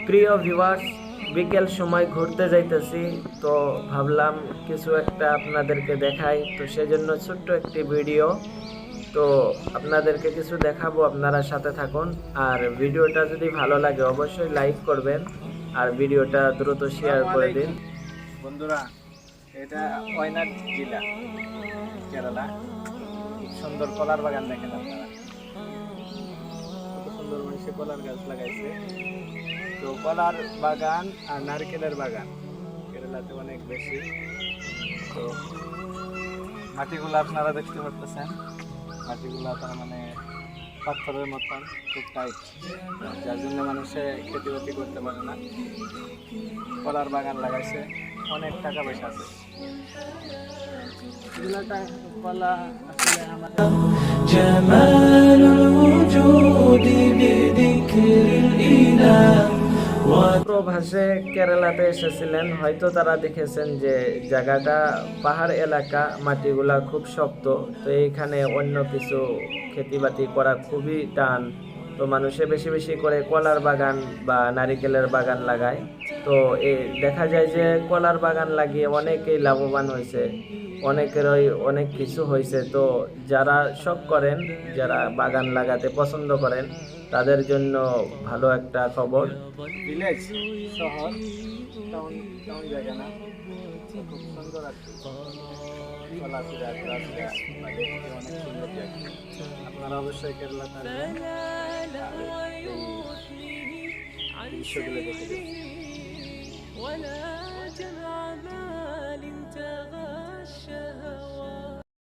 প্রিয় ভিউয়ার্স, বিকেল সময় ঘুরতে যাইতেছি, তো ভাবলাম কিছু একটা আপনাদেরকে দেখাই। তো সেজন্য ছোট্ট একটি ভিডিও, তো আপনাদেরকে কিছু দেখাবো, আপনারা সাথে থাকুন। আর ভিডিওটা যদি ভালো লাগে অবশ্যই লাইক করবেন আর ভিডিওটা দ্রুত শেয়ার করে দিন। বন্ধুরা, এটা ওয়ায়নাড জেলা, কেরালা। সুন্দর কলার বাগান দেখেন আপনারা, কত সুন্দর মানুষে কলার গাছ লাগাইছে। তো কলার বাগান আর নারকেলের বাগান কেরালাতে অনেক বেশি। তো মাটিগুলো আপনারা দেখতে পারতেছেন, মাটিগুলো তার মানে পাথরের মতন, খুব টাইট, যার জন্য মানুষে খেতে বাতি করতে পারে না। কলার বাগান লাগাইছে, অনেক টাকা পয়সা আছে। কলা আসলে আমাদের جمال الوجود بذكر الإله প্রবাসে কেরালাতে এসেছিলেন, হয়তো তারা দেখেছেন যে জায়গাটা পাহাড় এলাকা, মাটিগুলা খুব শক্ত। তো এইখানে অন্য কিছু খেতিবাতি করা খুবই টান। তো মানুষে বেশি বেশি করে কলার বাগান বা নারিকেলের বাগান লাগায়। তো দেখা যায় যে কলার বাগান লাগিয়ে অনেকেই লাভবান হয়েছে, অনেকেরই অনেক কিছু হয়েছে। তো যারা শখ করেন, যারা বাগান লাগাতে পছন্দ করেন, তাদের জন্য ভালো একটা খবর। ভিলেজ, শহর, টাউন টাউন জায়গা না, খুব সুন্দর আর কি। চলাফেরা ঘোরাফেরা বা দেখতে অনেক সুন্দর জায়গা। আপনারা অবশ্যই কেরালাতে আসবেন আর এই দৃশ্যগুলো দেখে যাবেন।